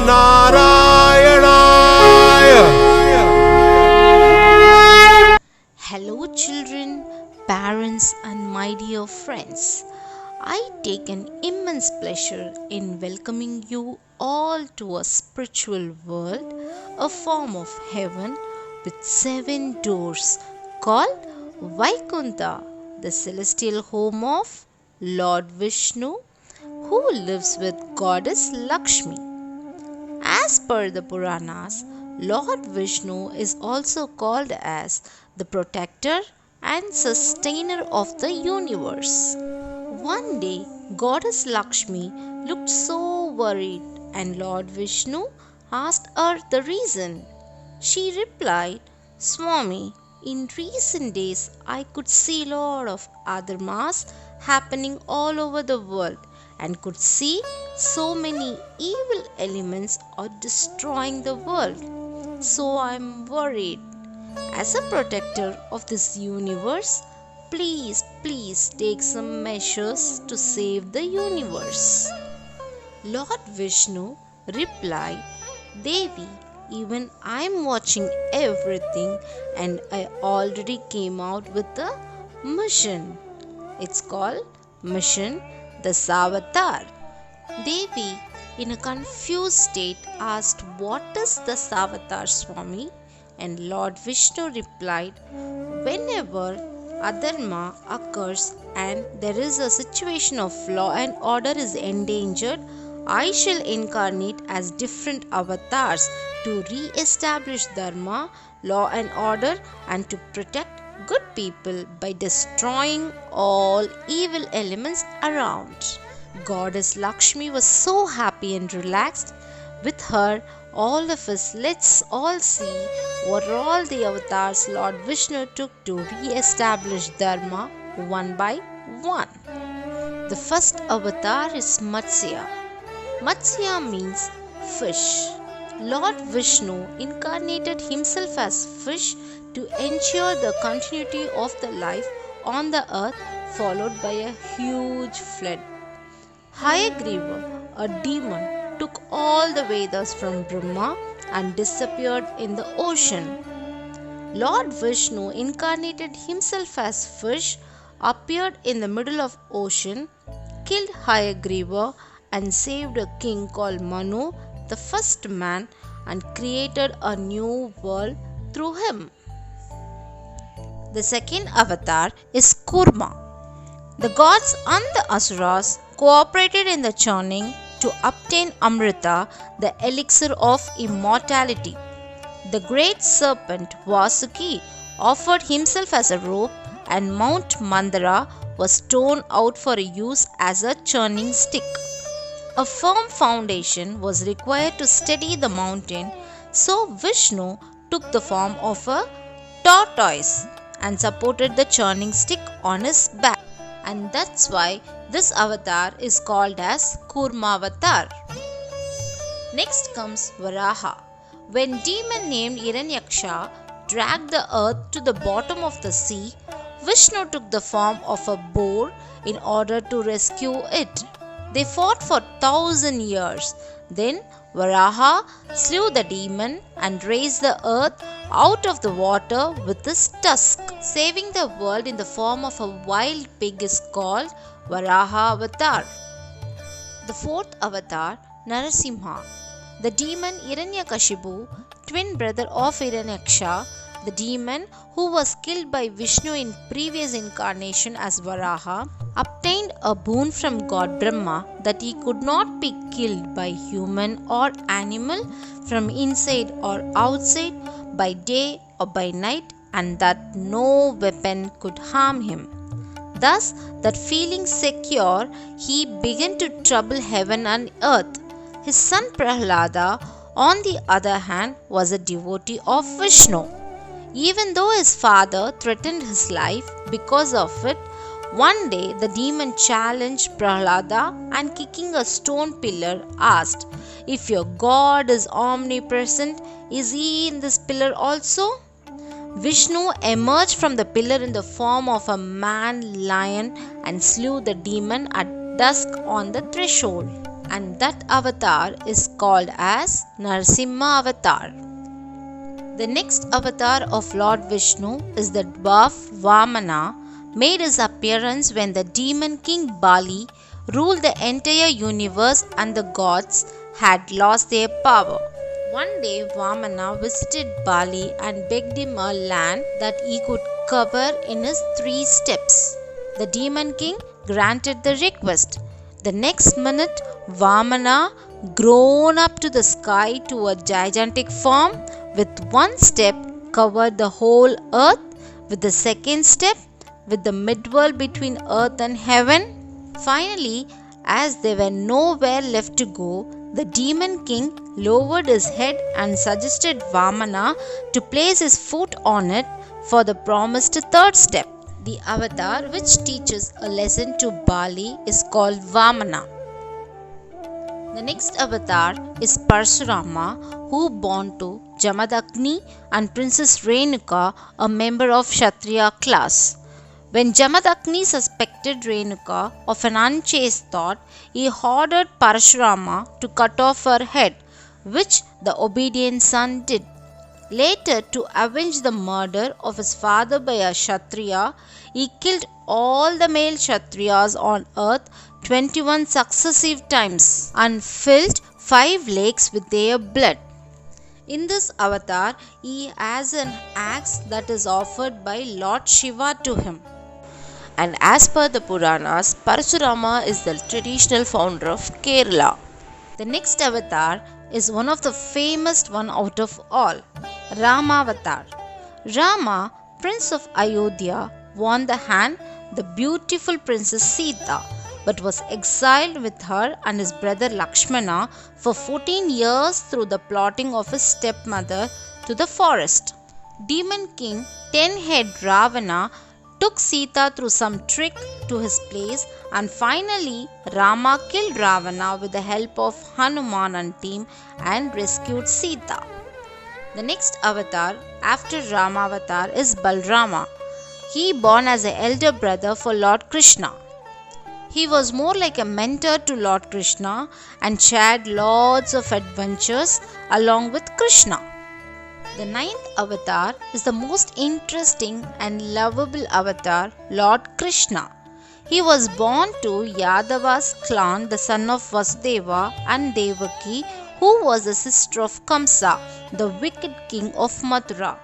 Narayana. Hello, children, parents, and my dear friends. I take an immense pleasure in welcoming you all to a spiritual world, a form of heaven with 7 doors called Vaikunta, the celestial home of Lord Vishnu, who lives with Goddess Lakshmi. As per the Puranas, Lord Vishnu is also called as the protector and sustainer of the universe. One day, Goddess Lakshmi looked so worried, and Lord Vishnu asked her the reason. She replied, Swami, in recent days I could see a lot of adharmas happening all over the world and could see so many evil elements are destroying the world. So I am worried. As a protector of this universe, please take some measures to save the universe. Lord Vishnu replied, Devi, even I am watching everything and I already came out with a mission. It's called Mission Dasavatar. Devi, in a confused state, asked, What is the Dasavatar, Swami? And Lord Vishnu replied, Whenever adharma occurs and there is a situation of law and order is endangered, I shall incarnate as different avatars to re-establish dharma, law and order, and to protect good people by destroying all evil elements around. Goddess Lakshmi was so happy and relaxed. With her, all of us, let's all see what all the avatars Lord Vishnu took to re-establish dharma one by one. The first avatar is Matsya. Matsya means fish. Lord Vishnu incarnated himself as fish to ensure the continuity of the life on the earth, followed by a huge flood. Hayagriva, a demon, took all the Vedas from Brahma and disappeared in the ocean. Lord Vishnu incarnated himself as fish, appeared in the middle of ocean, killed Hayagriva and saved a king called Manu, the first man, and created a new world through him. The second avatar is Kurma. The gods and the asuras cooperated in the churning to obtain Amrita, the elixir of immortality. The great serpent Vasuki offered himself as a rope, and Mount Mandara was torn out for use as a churning stick. A firm foundation was required to steady the mountain, so Vishnu took the form of a tortoise and supported the churning stick on his back. And that's why this avatar is called as Kurmavatar. Next comes Varaha. When demon named Hiranyaksha dragged the earth to the bottom of the sea, Vishnu took the form of a boar in order to rescue it. They fought for 1,000 years. Then Varaha slew the demon and raised the earth out of the water with his tusk. Saving the world in the form of a wild pig is called Varaha Avatar. The fourth avatar, Narasimha. The demon Hiranyakashipu, twin brother of Hiranyaksha, the demon who was killed by Vishnu in previous incarnation as Varaha, obtained a boon from God Brahma that he could not be killed by human or animal from inside or outside, by day or by night, and that no weapon could harm him. Thus, that feeling secure, he began to trouble heaven and earth. His son Prahlada, on the other hand, was a devotee of Vishnu. Even though his father threatened his life because of it, one day the demon challenged Prahlada and, kicking a stone pillar, asked, If your God is omnipresent, is he in this pillar also? Vishnu emerged from the pillar in the form of a man lion and slew the demon at dusk on the threshold. and that avatar is called as Narasimha avatar. The next avatar of Lord Vishnu is the dwarf Vamana, made his appearance when the demon king Bali ruled the entire universe and the gods had lost their power. One day Vamana visited Bali and begged him a land that he could cover in his 3 steps. The demon king granted the request. The next minute, Vamana grown up to the sky to a gigantic form. With 1 step covered the whole earth, with the second step with the midworld between earth and heaven. Finally, as there were nowhere left to go, the demon king lowered his head and suggested Vamana to place his foot on it for the promised 3rd step. The avatar which teaches a lesson to Bali is called Vamana. The next avatar is Parshurama, who born to Jamadagni and Princess Renuka, a member of Kshatriya class. When Jamadagni suspected Renuka of an unchaste thought, he ordered Parshurama to cut off her head, which the obedient son did. Later, to avenge the murder of his father by a Kshatriya, he killed all the male Kshatriyas on earth 21 successive times and filled 5 lakes with their blood. In this avatar, he has an axe that is offered by Lord Shiva to him. And as per the Puranas, Parshurama is the traditional founder of Kerala. The next avatar is one of the famous one out of all, Rama avatar. Rama, Prince of Ayodhya, won the hand the beautiful Princess Sita, but was exiled with her and his brother Lakshmana for 14 years through the plotting of his stepmother to the forest. Demon King 10-head Ravana took Sita through some trick to his place, and finally Rama killed Ravana with the help of Hanuman and team and rescued Sita. The next avatar after Rama avatar is Balrama. He born as an elder brother for Lord Krishna. He was more like a mentor to Lord Krishna and shared lots of adventures along with Krishna. The 9th avatar is the most interesting and lovable avatar, Lord Krishna. He was born to Yadava's clan, the son of Vasudeva and Devaki, who was the sister of Kamsa, the wicked king of Mathura.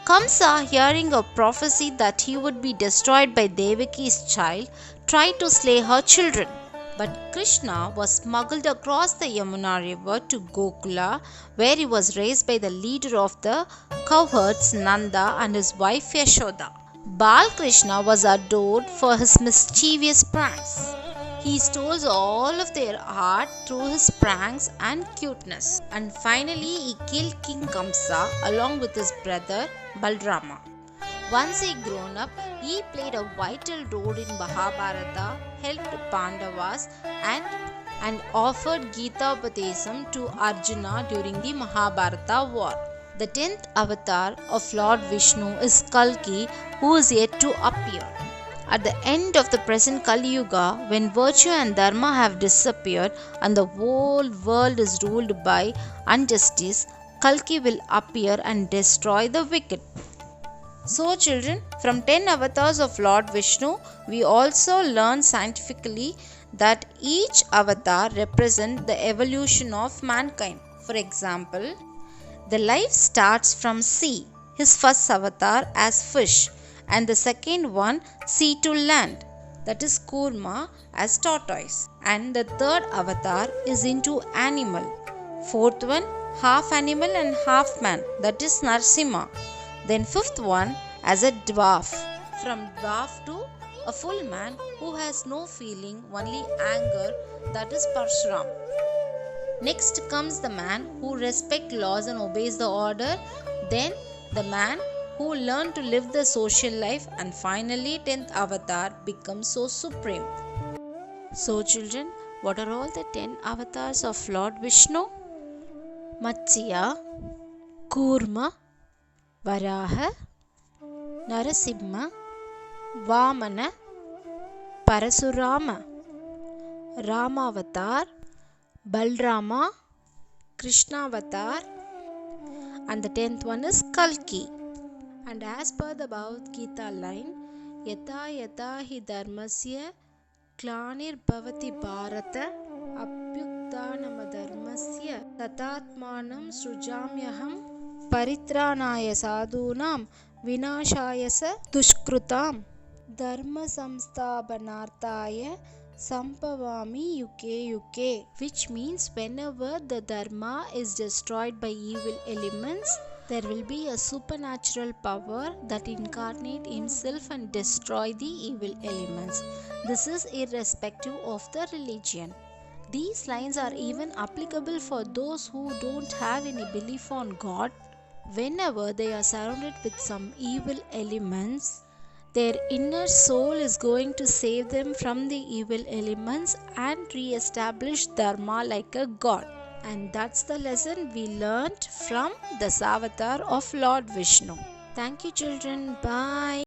Kamsa, hearing a prophecy that he would be destroyed by Devaki's child, tried to slay her children. But Krishna was smuggled across the Yamuna river to Gokula, where he was raised by the leader of the cowherds Nanda and his wife Yashoda. Bal Krishna was adored for his mischievous pranks. He stole all of their heart through his pranks and cuteness. And finally, he killed King Kamsa along with his brother Balrama. Once he grown up, he played a vital role in Mahabharata, helped Pandavas and offered Gita Upadesam to Arjuna during the Mahabharata war. The 10th avatar of Lord Vishnu is Kalki, who is yet to appear. At the end of the present Kali Yuga, when virtue and dharma have disappeared and the whole world is ruled by injustice, Kalki will appear and destroy the wicked. So children, from 10 avatars of Lord Vishnu, we also learn scientifically that each avatar represents the evolution of mankind. For example, the life starts from sea, his first avatar as fish, and the second one sea to land, that is Kurma as tortoise, and the third avatar is into animal, fourth one half animal and half man, that is Narasimha. Then fifth one as a dwarf, from dwarf to a full man who has no feeling, only anger, that is Parshuram. Next comes the man who respects laws and obeys the order, then the man who learn to live the social life, and finally 10th avatar becomes so supreme. So children, what are all the 10 avatars of Lord Vishnu? Matsya, Kurma, Varaha, Narasimha, Vamana, Parasurama, Ramavatar, Balrama, Krishnavatar, and the 10th one is Kalki. And as per the Bhagavad Gita line, Yata yata hi dharmasya Klanir bhavati bharata apyukthanama dharmasya tatatmanam srujamyaham paritranaya sadhunam vinashaya sa dushkrutam dharma samsthapanarthaya sampavami yuke, which means whenever the dharma is destroyed by evil elements, there will be a supernatural power that incarnate himself and destroy the evil elements. This is irrespective of the religion. These lines are even applicable for those who don't have any belief on God. Whenever they are surrounded with some evil elements, their inner soul is going to save them from the evil elements and re-establish Dharma like a god. And that's the lesson we learnt from the Avatar of Lord Vishnu. Thank you, children. Bye.